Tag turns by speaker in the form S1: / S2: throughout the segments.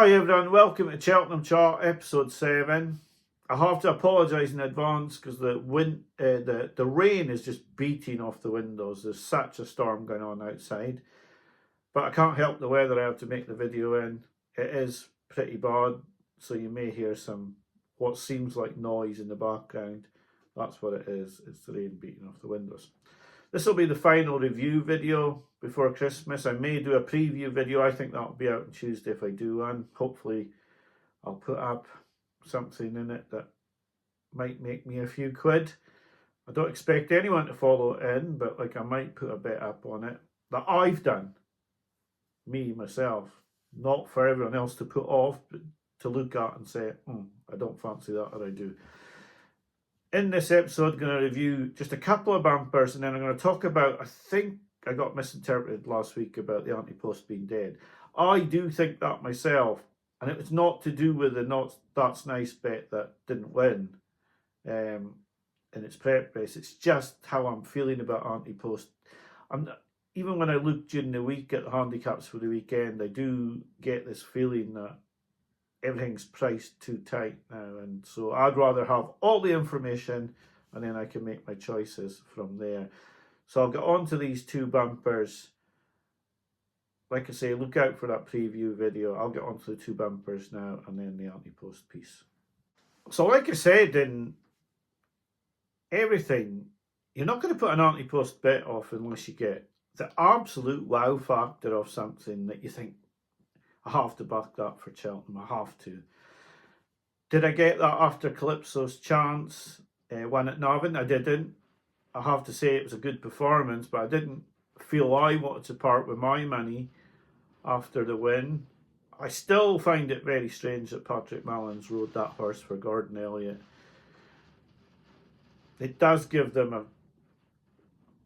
S1: Hi everyone, welcome to Cheltenham Chart episode 7. I have to apologise in advance because the rain is just beating off the windows. There's such a storm going on outside, but I can't help the weather. I have to make the video in. It is pretty bad, so you may hear some what seems like noise in the background. That's what it is. It's the rain beating off the windows. This will be the final review video before Christmas. I may do a preview video. I think that'll be out on Tuesday if I do one. Hopefully I'll put up something in it that might make me a few quid. I don't expect anyone to follow it in, but like I might put a bit up on it that I've done. Me, myself. Not for everyone else to put off, but to look at and say, I don't fancy that, or I do. In this episode, I'm going to review just a couple of bumpers, and then I'm going to talk about, I think I got misinterpreted last week about the Ante Post being dead. I do think that myself, and it was not to do with the not that's nice bet that didn't win in its prep race. It's just how I'm feeling about Ante Post. Even when I look during the week at the handicaps for the weekend, I do get this feeling that everything's priced too tight now, and so I'd rather have all the information and then I can make my choices from there. So I'll get on to these two bumpers. Like I say, look out for that preview video. I'll get on to the two bumpers now and then the Ante Post piece. So like I said, in everything, you're not going to put an Ante Post bet off unless you get the absolute wow factor of something that you think, I have to back that for Cheltenham. I have to. Did I get that after Calypso's chance? Won at Navan? I didn't. I have to say it was a good performance, but I didn't feel I wanted to part with my money after the win. I still find it very strange that Patrick Mullins rode that horse for Gordon Elliott. It does give them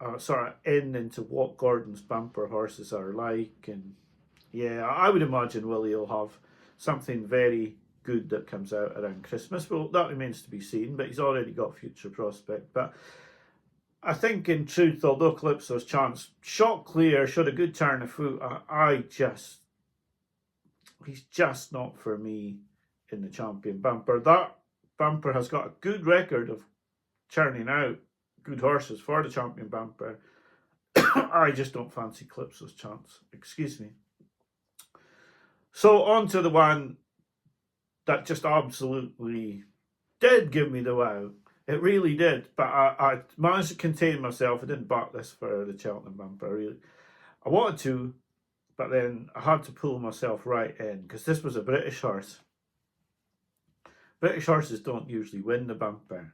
S1: a sort of in into what Gordon's bumper horses are like, and yeah, I would imagine Willie will have something very good that comes out around Christmas. Well, that remains to be seen, but he's already got future prospect. But I think in truth, although Calypso's chance shot clear, showed a good turn of foot, he's just not for me in the champion bumper. That bumper has got a good record of churning out good horses for the champion bumper. I just don't fancy Calypso's chance. Excuse me. So on to the one that just absolutely did give me the wow. It really did. But I managed to contain myself. I didn't back this for the Cheltenham bumper. I wanted to, but then I had to pull myself right in because this was a British horse. British horses don't usually win the bumper.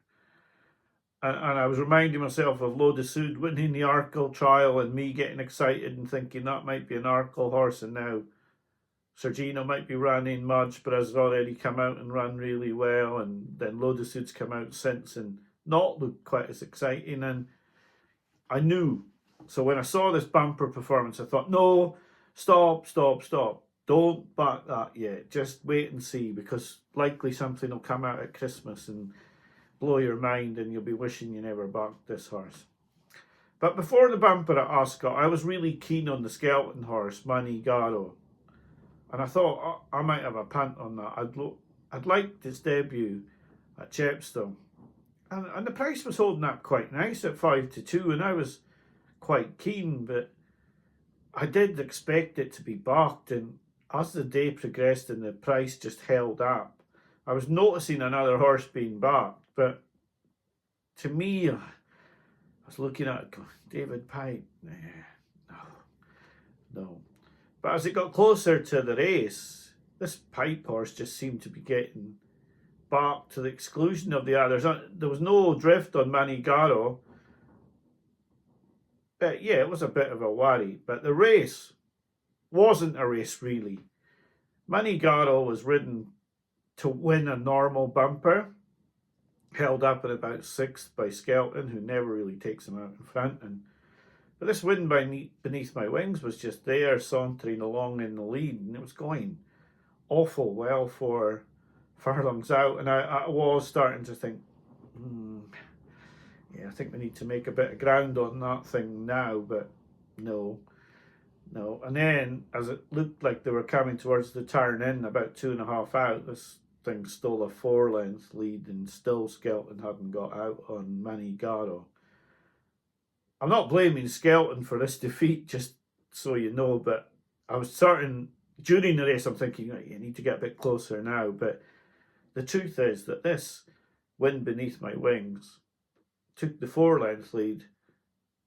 S1: And I was reminding myself of L'Eau de Sud winning the Arkle trial and me getting excited and thinking that might be an Arkle horse, and now Sergino might be running Mudge, but has already come out and run really well, and then L'Eau de Sud's come out since and not looked quite as exciting, and I knew. So when I saw this bumper performance, I thought, no, stop. Don't back that yet. Just wait and see, because likely something will come out at Christmas and blow your mind and you'll be wishing you never backed this horse. But before the bumper at Ascot, I was really keen on the skeleton horse, Mani Garo. And I thought, I might have a punt on that. I'd liked his debut at Chepstow. And the price was holding up quite nice at 5-2, and I was quite keen, but I did expect it to be backed, and as the day progressed and the price just held up, I was noticing another horse being backed, but to me, I was looking at it going, David Pipe, no. But as it got closer to the race, this Pipe horse just seemed to be getting back to the exclusion of the others. There was no drift on Mani Garo. But yeah, it was a bit of a worry. But the race wasn't a race, really. Mani Garo was ridden to win a normal bumper, held up at about 6th by Skelton, who never really takes him out in front. But this Beneath My Wings was just there, sauntering along in the lead, and it was going awful well for furlongs out. And I was starting to think, I think we need to make a bit of ground on that thing now, but no. No, and then as it looked like they were coming towards the turn in, about 2.5 out, this thing stole a 4 length lead, and still Skelton hadn't got out on Manigaro. I'm not blaming Skelton for this defeat, just so you know, but I was certain during the race, I'm thinking, you need to get a bit closer now. But the truth is that this Wind Beneath My Wings took the 4 length lead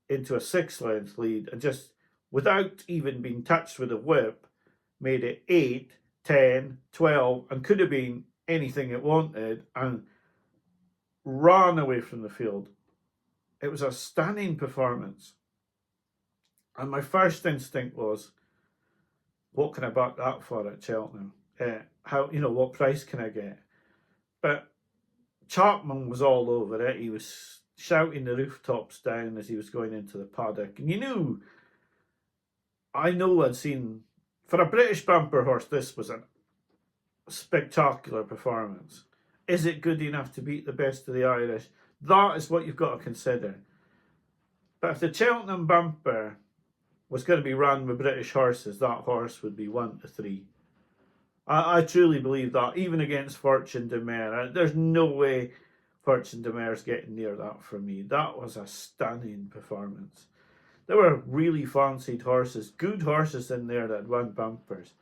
S1: into a 6 length lead, and just without even being touched with a whip, made it 8, 10, 12, and could have been anything it wanted, and ran away from the field. It was a stunning performance. And my first instinct was, what can I back that for at Cheltenham? What price can I get? But Chapman was all over it. He was shouting the rooftops down as he was going into the paddock. And I know I'd seen, for a British bumper horse, this was a spectacular performance. Is it good enough to beat the best of the Irish? That is what you've got to consider. But if the Cheltenham bumper was going to be run with British horses, that horse would be 1 to 3. I truly believe that, even against Fortune de Mer. There's no way Fortune de Mer's getting near that for me. That was a stunning performance. There were really fancied horses, good horses in there that won bumpers.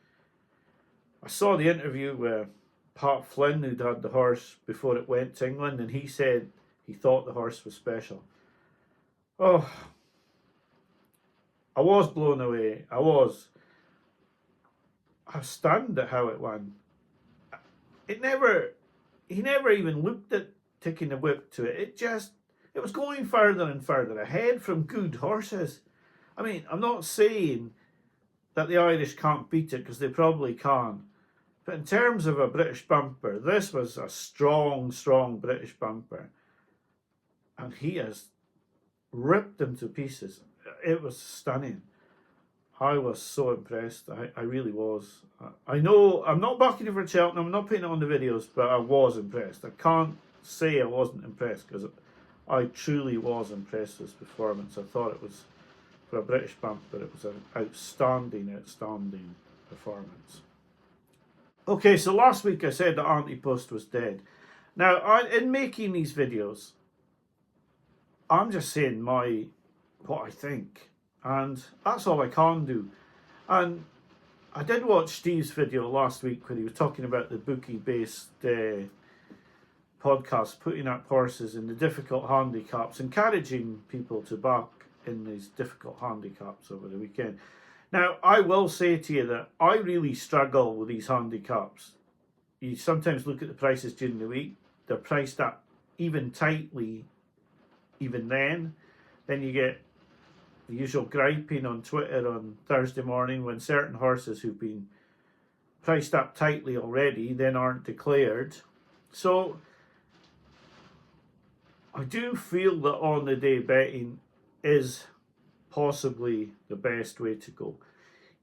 S1: I saw the interview with Pat Flynn, who'd had the horse before it went to England, and he said he thought the horse was special. Oh, I was blown away. I was stunned at how it won. He never even looked at taking the whip to it. It was going further and further ahead from good horses. I mean, I'm not saying that the Irish can't beat it, because they probably can. But in terms of a British bumper, this was a strong, strong British bumper. And he has ripped them to pieces. It was stunning. I was so impressed. I really was. I know I'm not backing it for Cheltenham. I'm not putting it on the videos, but I was impressed. I can't say I wasn't impressed, because I truly was impressed with this performance. I thought it was, for a British bumper, it was an outstanding, outstanding performance. Okay, so last week I said that Ante Post was dead. Now, in making these videos, I'm just saying what I think, and that's all I can do. And I did watch Steve's video last week where he was talking about the bookie-based podcast, putting up horses in the difficult handicaps, encouraging people to back in these difficult handicaps over the weekend. Now, I will say to you that I really struggle with these handicaps. You sometimes look at the prices during the week, they're priced up even tightly, even then. Then you get the usual griping on Twitter on Thursday morning when certain horses who've been priced up tightly already then aren't declared. So I do feel that on the day betting is possibly the best way to go.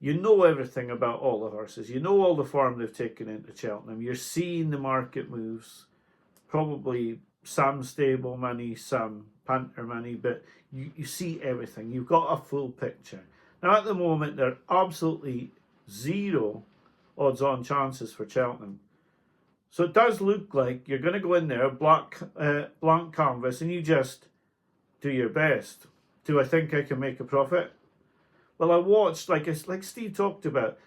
S1: You know everything about all the horses. You know all the form they've taken into Cheltenham. You're seeing the market moves, probably some stable money, some punter money, but you see everything. You've got a full picture. Now at the moment, there are absolutely zero odds-on chances for Cheltenham. So it does look like you're going to go in there, blank canvas, and you just do your best. Do I think I can make a profit? Well, I watched, like Steve talked about,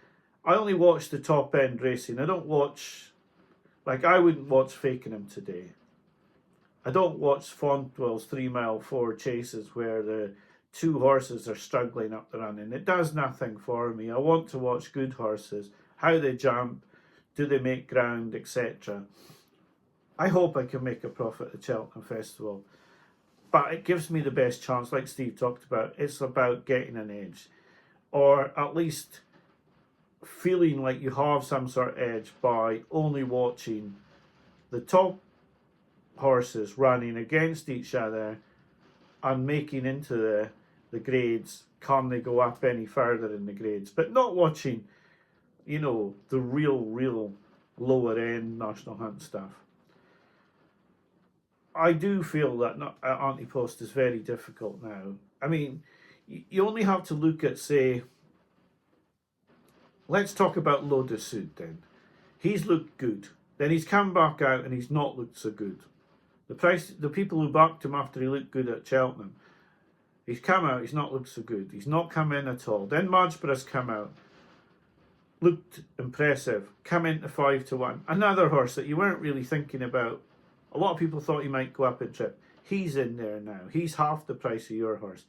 S1: I only watch the top end racing. I don't watch, I wouldn't watch Fakenham today. I don't watch Fontwell's 3 mile 4 chases where the 2 horses are struggling up the running. It does nothing for me. I want to watch good horses, how they jump, do they make ground, etc. I hope I can make a profit at the Cheltenham Festival. But it gives me the best chance, like Steve talked about. It's about getting an edge, or at least feeling like you have some sort of edge by only watching the top horses running against each other and making into the grades. Can they go up any further in the grades? But not watching, the real lower end National Hunt stuff. I do feel that Ante Post is very difficult now. I mean, you only have to look at, say, let's talk about Lo de Sud then. He's looked good. Then he's come back out and he's not looked so good. The people who backed him after he looked good at Cheltenham, he's come out, he's not looked so good. He's not come in at all. Then Marchborough's come out, looked impressive, come into 5-1. Another horse that you weren't really thinking about. A lot of people thought he might go up in trip. He's in there now. He's half the price of your horse.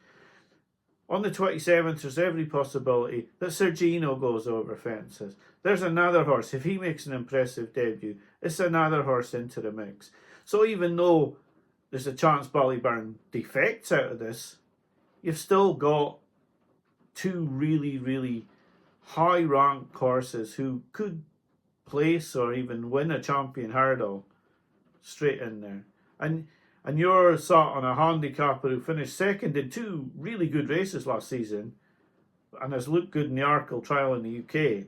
S1: On the 27th, there's every possibility that Sergino goes over fences. There's another horse. If he makes an impressive debut, it's another horse into the mix. So even though there's a chance Ballyburn defects out of this, you've still got two really, really high-ranked horses who could place or even win a champion hurdle straight in there. And you're sat on a handicapper who finished second in two really good races last season and has looked good in the Arkle trial in the UK.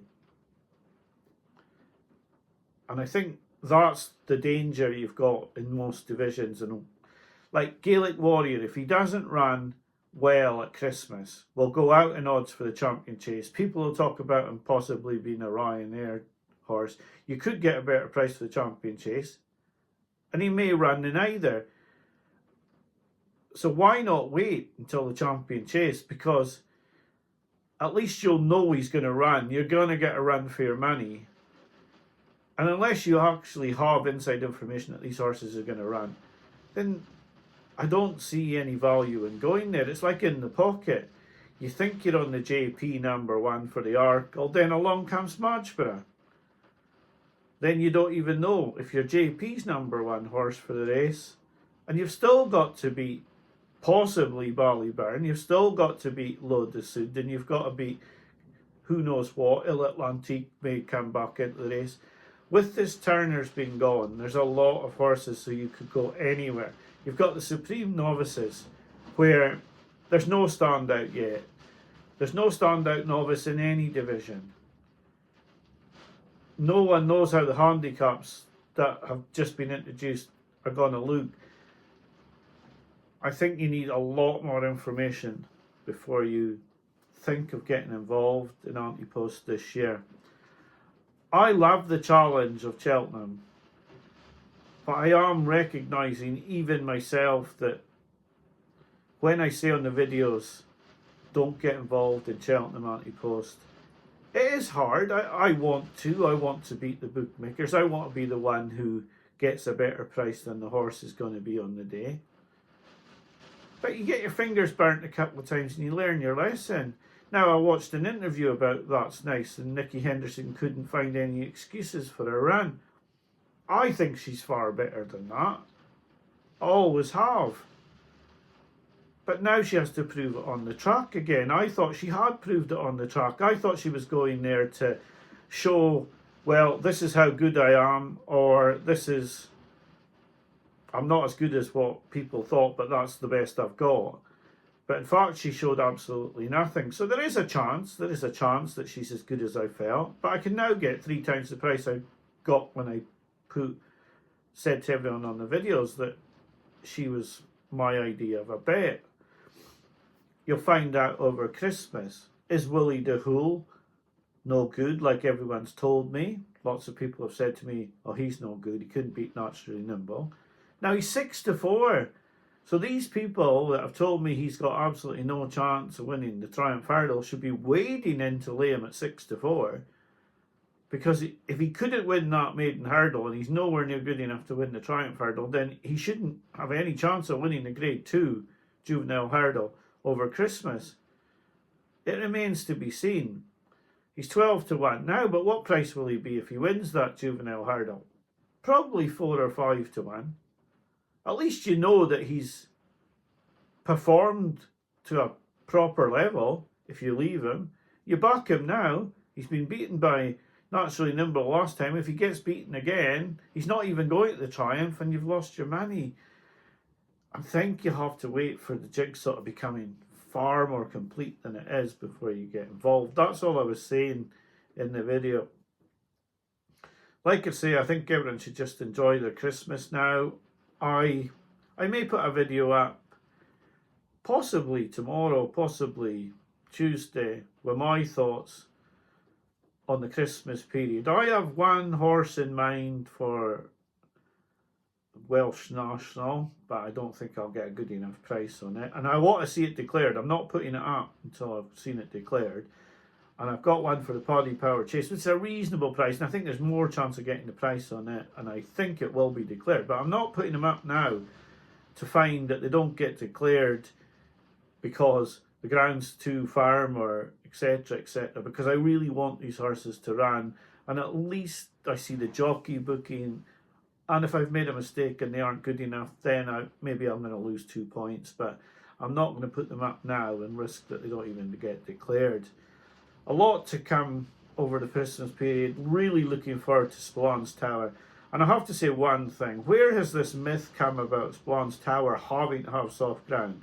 S1: And I think that's the danger you've got in most divisions. And like Gaelic Warrior, if he doesn't run well at Christmas, will go out in odds for the champion chase. People will talk about him possibly being a Ryanair horse. You could get a better price for the champion chase, and he may run in either. So why not wait until the champion chase? Because at least you'll know he's going to run. You're going to get a run for your money. And unless you actually have inside information that these horses are going to run, then I don't see any value in going there. It's like in the pocket. You think you're on the JP #1 for the Arkle, then along comes Marchborough. Then you don't even know if you're JP's #1 horse for the race. And you've still got to beat possibly Ballyburn. You've still got to beat Lo de Sud, and you've got to beat who knows what. Il Atlantique may come back into the race. With this Turner's being gone, there's a lot of horses, so you could go anywhere. You've got the Supreme Novices, where there's no standout yet. There's no standout novice in any division. No one knows how the handicaps that have just been introduced are going to look. I think you need a lot more information before you think of getting involved in Ante Post this year. I love the challenge of Cheltenham, but I am recognising even myself that when I say on the videos, don't get involved in Cheltenham Ante Post, it is hard. I want to beat the bookmakers. I want to be the one who gets a better price than the horse is going to be on the day. But you get your fingers burnt a couple of times and you learn your lesson. Now, I watched an interview about That's Nice and Nicky Henderson couldn't find any excuses for her run. I think she's far better than that. Always have. But now she has to prove it on the track again. I thought she had proved it on the track. I thought she was going there to show, well, this is how good I am, or I'm not as good as what people thought, but that's the best I've got. But in fact, she showed absolutely nothing. So there is a chance that she's as good as I felt. But I can now get 3 times the price I got when I said to everyone on the videos that she was my idea of a bet. You'll find out over Christmas. Is Willie de Houle no good, like everyone's told me? Lots of people have said to me, oh, he's no good. He couldn't beat Naturally Nimble. Now he's 6-4. So these people that have told me he's got absolutely no chance of winning the Triumph Hurdle should be wading in to lay him at 6-4. Because if he couldn't win that maiden hurdle and he's nowhere near good enough to win the Triumph Hurdle, then he shouldn't have any chance of winning the Grade 2 Juvenile Hurdle over Christmas. It remains to be seen. He's 12-1 now, but what price will he be if he wins that Juvenile Hurdle? Probably 4 or 5-1. At least you know that he's performed to a proper level if you leave him. You back him now. He's been beaten by Naturally Nimble last time. If he gets beaten again, he's not even going to the Triumph and you've lost your money. I think you have to wait for the jigsaw to becoming far more complete than it is before you get involved. That's all I was saying in the video. Like I say, I think everyone should just enjoy their Christmas now. I may put a video up possibly tomorrow, possibly Tuesday, with my thoughts on the Christmas period. I have one horse in mind for Welsh National, but I don't think I'll get a good enough price on it. And I want to see it declared. I'm not putting it up until I've seen it declared. And I've got one for the Paddy Power Chase, which is a reasonable price. And I think there's more chance of getting the price on it. And I think it will be declared. But I'm not putting them up now to find that they don't get declared because the ground's too firm or etc, etc. Because I really want these horses to run. And at least I see the jockey booking. And if I've made a mistake and they aren't good enough, then maybe I'm going to lose 2 points. But I'm not going to put them up now and risk that they don't even get declared. A lot to come over the Christmas period. Really looking forward to Spillon's Tower. And I have to say one thing. Where has this myth come about Spillon's Tower having to have soft ground?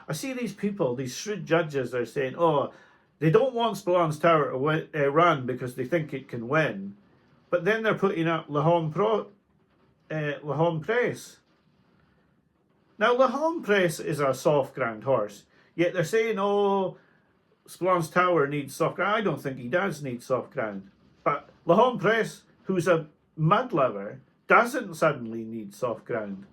S1: I see these people, these shrewd judges, are saying, oh, they don't want Spillon's Tower to run because they think it can win. But then they're putting up Lahon Press. Now, Lahon Press is a soft ground horse. Yet they're saying, oh, Spillon's Tower needs soft ground. I don't think he does need soft ground. But Lahon Press, who's a mud lover, doesn't suddenly need soft ground.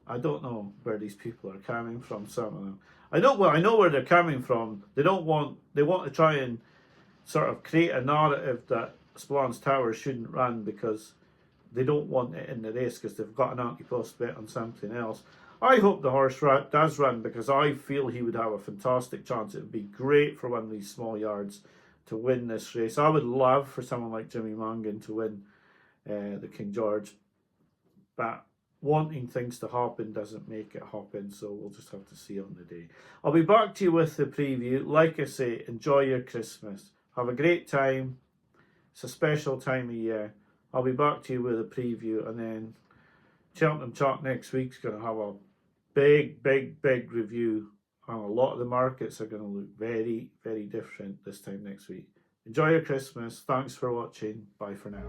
S1: I don't know where these people are coming from, some of them. I know where they're coming from. They want to try and sort of create a narrative that Spillon's Tower shouldn't run because they don't want it in the race because they've got an Ante Post bet on something else. I hope the horse does run because I feel he would have a fantastic chance. It would be great for one of these small yards to win this race. I would love for someone like Jimmy Mangan to win the King George. But wanting things to happen doesn't make it happen, so we'll just have to see on the day. I'll be back to you with the preview. Like I say, enjoy your Christmas. Have a great time. It's a special time of year. I'll be back to you with a preview, and then Cheltenham Chart next week's going to have a big review, and a lot of the markets are going to look very, very different this time next week. Enjoy your Christmas. Thanks for watching. Bye for now.